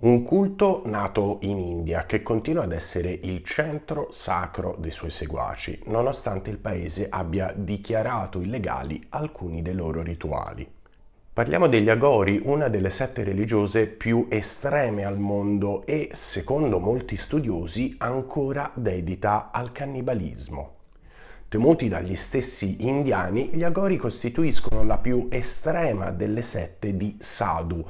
Un culto nato in India che continua ad essere il centro sacro dei suoi seguaci, nonostante il paese abbia dichiarato illegali alcuni dei loro rituali. Parliamo degli Agori, una delle sette religiose più estreme al mondo e, secondo molti studiosi, ancora dedita al cannibalismo. Temuti dagli stessi indiani, gli Agori costituiscono la più estrema delle sette di Sadhu,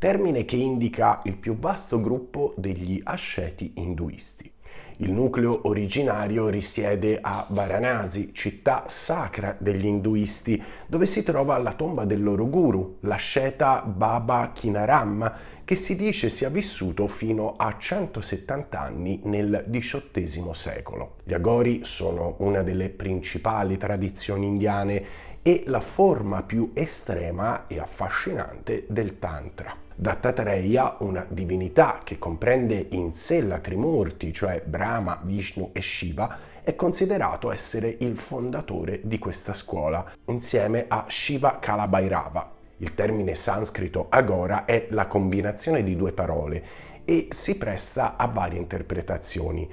termine che indica il più vasto gruppo degli asceti induisti. Il nucleo originario risiede a Varanasi, città sacra degli induisti, dove si trova la tomba del loro guru, l'asceta Baba Kinaram, che si dice sia vissuto fino a 170 anni nel XVIII secolo. Gli Agori sono una delle principali tradizioni indiane e la forma più estrema e affascinante del Tantra. Dattatreya, una divinità che comprende in sé la Trimurti, cioè Brahma, Vishnu e Shiva, è considerato essere il fondatore di questa scuola, insieme a Shiva Kalabhairava. Il termine sanscrito agora è la combinazione di due parole e si presta a varie interpretazioni.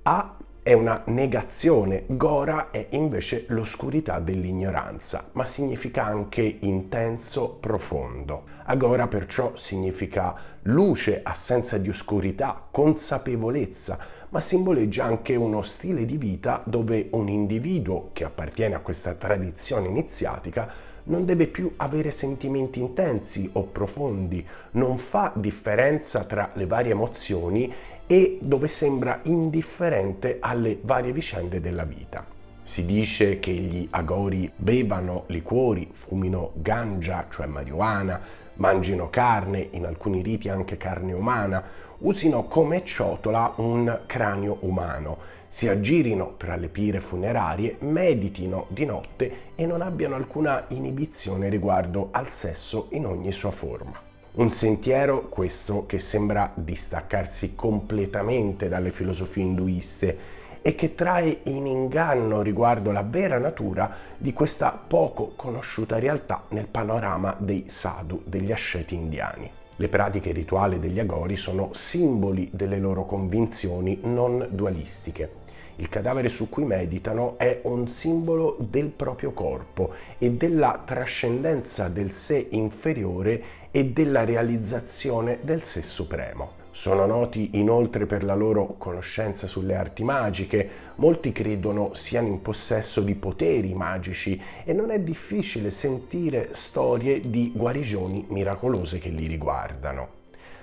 A è una negazione, Gora è invece l'oscurità dell'ignoranza, ma significa anche intenso, profondo. Agora perciò significa luce, assenza di oscurità, consapevolezza, ma simboleggia anche uno stile di vita dove un individuo che appartiene a questa tradizione iniziatica non deve più avere sentimenti intensi o profondi, non fa differenza tra le varie emozioni e dove sembra indifferente alle varie vicende della vita. Si dice che gli Agori bevano liquori, fumino ganja, cioè marijuana, mangino carne, in alcuni riti anche carne umana, usino come ciotola un cranio umano, si aggirino tra le pire funerarie, meditino di notte e non abbiano alcuna inibizione riguardo al sesso in ogni sua forma. Un sentiero, questo, che sembra distaccarsi completamente dalle filosofie induiste e che trae in inganno riguardo la vera natura di questa poco conosciuta realtà nel panorama dei sadhu, degli asceti indiani. Le pratiche rituali degli Agori sono simboli delle loro convinzioni non dualistiche. Il cadavere su cui meditano è un simbolo del proprio corpo e della trascendenza del sé inferiore e della realizzazione del sé supremo. Sono noti inoltre per la loro conoscenza sulle arti magiche, molti credono siano in possesso di poteri magici e non è difficile sentire storie di guarigioni miracolose che li riguardano.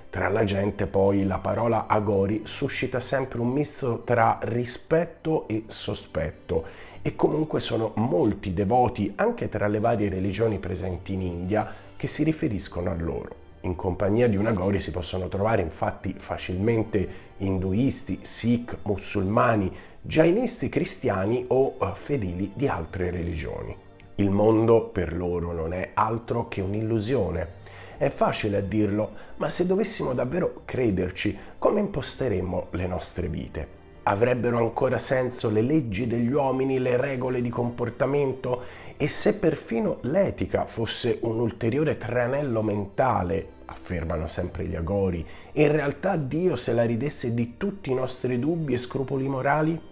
Tra la gente poi la parola Agori suscita sempre un misto tra rispetto e sospetto e comunque sono molti devoti anche tra le varie religioni presenti in India che si riferiscono a loro. In compagnia di un Agori si possono trovare infatti facilmente induisti, sikh, musulmani, jainisti, cristiani o fedeli di altre religioni. Il mondo per loro non è altro che un'illusione. È facile a dirlo, ma se dovessimo davvero crederci, come imposteremmo le nostre vite? Avrebbero ancora senso le leggi degli uomini, le regole di comportamento? E se perfino l'etica fosse un ulteriore tranello mentale, affermano sempre gli Agori, in realtà Dio se la ridesse di tutti i nostri dubbi e scrupoli morali?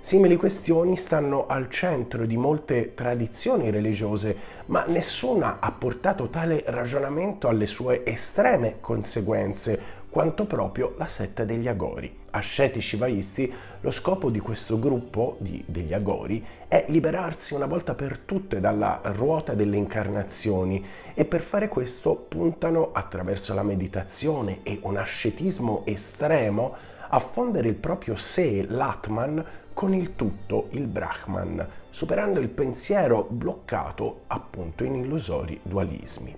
Simili questioni stanno al centro di molte tradizioni religiose, ma nessuna ha portato tale ragionamento alle sue estreme conseguenze, quanto proprio la setta degli Agori. Asceti shivaisti, lo scopo di questo gruppo degli Agori è liberarsi una volta per tutte dalla ruota delle incarnazioni e per fare questo puntano attraverso la meditazione e un ascetismo estremo a fondere il proprio sé, l'Atman, con il tutto, il Brahman, superando il pensiero bloccato appunto in illusori dualismi.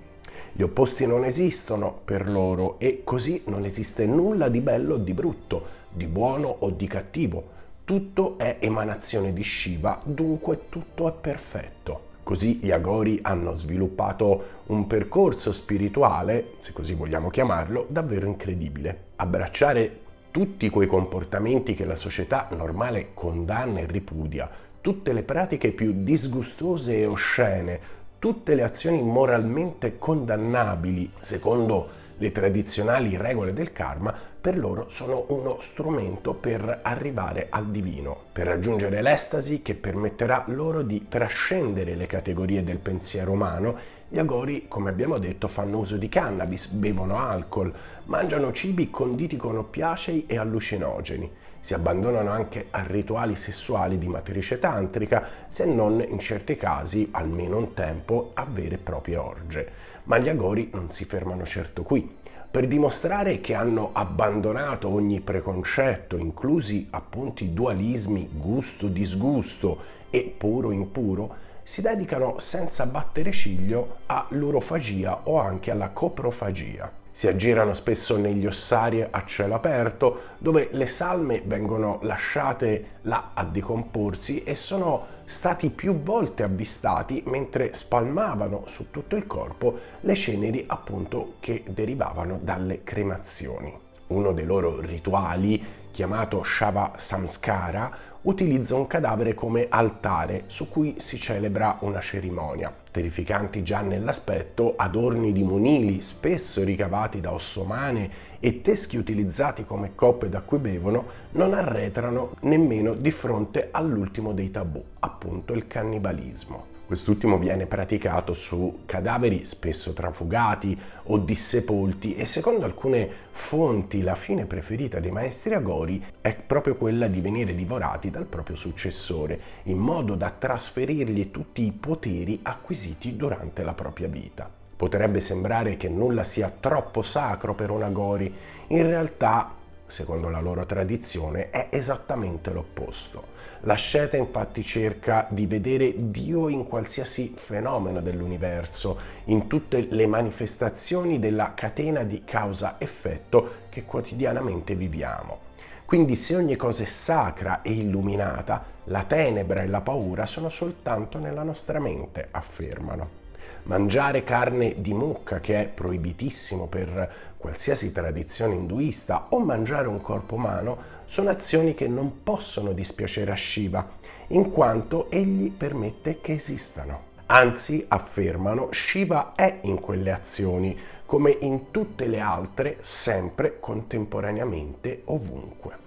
Gli opposti non esistono per loro e così non esiste nulla di bello o di brutto, di buono o di cattivo. Tutto è emanazione di Shiva, dunque tutto è perfetto. Così gli Agori hanno sviluppato un percorso spirituale, se così vogliamo chiamarlo, davvero incredibile. Abbracciare tutti quei comportamenti che la società normale condanna e ripudia, tutte le pratiche più disgustose e oscene, tutte le azioni moralmente condannabili, secondo Le tradizionali regole del karma per loro sono uno strumento per arrivare al divino, per raggiungere l'estasi che permetterà loro di trascendere le categorie del pensiero umano. Gli agori, come abbiamo detto, fanno uso di cannabis, bevono alcol, mangiano cibi conditi con oppiacei e allucinogeni. Si abbandonano anche a rituali sessuali di matrice tantrica, se non in certi casi, almeno un tempo, a vere e proprie orge. Ma gli agori non si fermano certo qui. Per dimostrare che hanno abbandonato ogni preconcetto, inclusi appunto i dualismi gusto-disgusto e puro-impuro, si dedicano senza battere ciglio all'urofagia o anche alla coprofagia. Si aggirano spesso negli ossari a cielo aperto, dove le salme vengono lasciate là a decomporsi e sono stati più volte avvistati mentre spalmavano su tutto il corpo le ceneri appunto che derivavano dalle cremazioni. Uno dei loro rituali, chiamato Shava Samskara, utilizza un cadavere come altare su cui si celebra una cerimonia. Terrificanti già nell'aspetto, adorni di monili, spesso ricavati da ossa umane e teschi utilizzati come coppe da cui bevono, non arretrano nemmeno di fronte all'ultimo dei tabù, appunto il cannibalismo. Quest'ultimo viene praticato su cadaveri spesso trafugati o dissepolti e secondo alcune fonti la fine preferita dei maestri agori è proprio quella di venire divorati dal proprio successore, in modo da trasferirgli tutti i poteri acquisiti durante la propria vita. Potrebbe sembrare che nulla sia troppo sacro per un agori, in realtà, secondo la loro tradizione, è esattamente l'opposto. L'asceta infatti cerca di vedere Dio in qualsiasi fenomeno dell'universo, in tutte le manifestazioni della catena di causa-effetto che quotidianamente viviamo. Quindi se ogni cosa è sacra e illuminata, la tenebra e la paura sono soltanto nella nostra mente, affermano. Mangiare carne di mucca, che è proibitissimo per qualsiasi tradizione induista, o mangiare un corpo umano sono azioni che non possono dispiacere a Shiva, in quanto egli permette che esistano. Anzi, affermano, Shiva è in quelle azioni, come in tutte le altre, sempre, contemporaneamente, ovunque.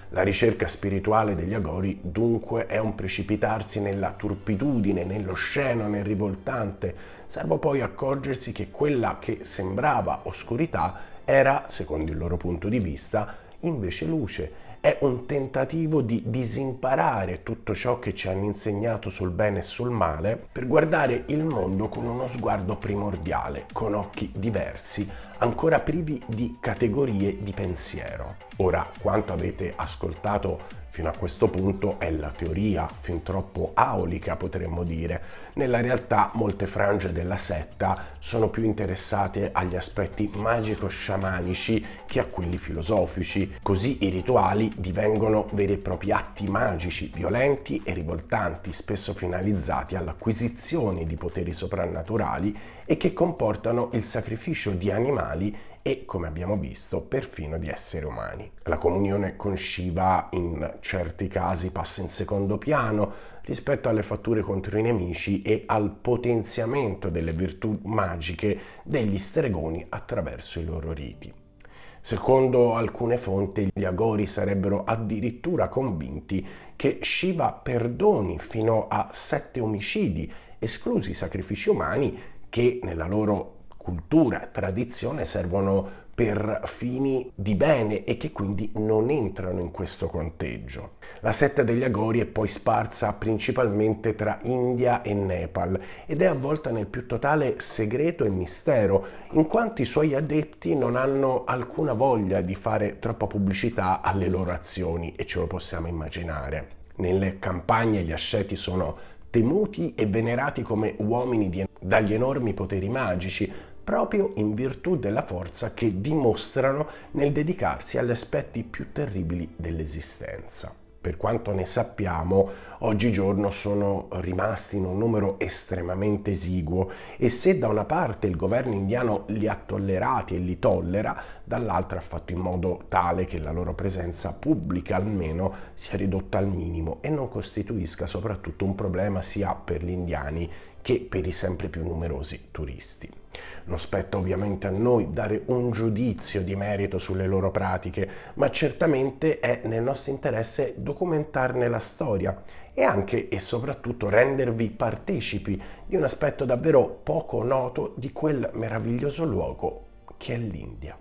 La ricerca spirituale degli agori dunque è un precipitarsi nella turpitudine, nell'osceno, nel rivoltante, salvo poi accorgersi che quella che sembrava oscurità era, secondo il loro punto di vista, invece luce. È un tentativo di disimparare tutto ciò che ci hanno insegnato sul bene e sul male per guardare il mondo con uno sguardo primordiale, con occhi diversi, ancora privi di categorie di pensiero. Ora, quanto avete ascoltato fino a questo punto è la teoria, fin troppo aulica potremmo dire. Nella realtà molte frange della setta sono più interessate agli aspetti magico-sciamanici che a quelli filosofici. Così i rituali divengono veri e propri atti magici, violenti e rivoltanti, spesso finalizzati all'acquisizione di poteri soprannaturali e che comportano il sacrificio di animali e, come abbiamo visto, perfino di esseri umani. La comunione con Shiva in certi casi passa in secondo piano rispetto alle fatture contro i nemici e al potenziamento delle virtù magiche degli stregoni attraverso i loro riti. Secondo alcune fonti, gli agori sarebbero addirittura convinti che Shiva perdoni fino a 7 omicidi, esclusi i sacrifici umani, che nella loro cultura e tradizione servono per fini di bene e che quindi non entrano in questo conteggio. La setta degli agori è poi sparsa principalmente tra India e Nepal ed è avvolta nel più totale segreto e mistero, in quanto i suoi adepti non hanno alcuna voglia di fare troppa pubblicità alle loro azioni, e ce lo possiamo immaginare. Nelle campagne gli asceti sono temuti e venerati come uomini dagli enormi poteri magici, proprio in virtù della forza che dimostrano nel dedicarsi agli aspetti più terribili dell'esistenza. Per quanto ne sappiamo, oggigiorno sono rimasti in un numero estremamente esiguo e se da una parte il governo indiano li ha tollerati e li tollera, dall'altra ha fatto in modo tale che la loro presenza pubblica almeno sia ridotta al minimo e non costituisca soprattutto un problema sia per gli indiani che per i sempre più numerosi turisti. Non spetta ovviamente a noi dare un giudizio di merito sulle loro pratiche, ma certamente è nel nostro interesse documentarne la storia e anche e soprattutto rendervi partecipi di un aspetto davvero poco noto di quel meraviglioso luogo che è l'India.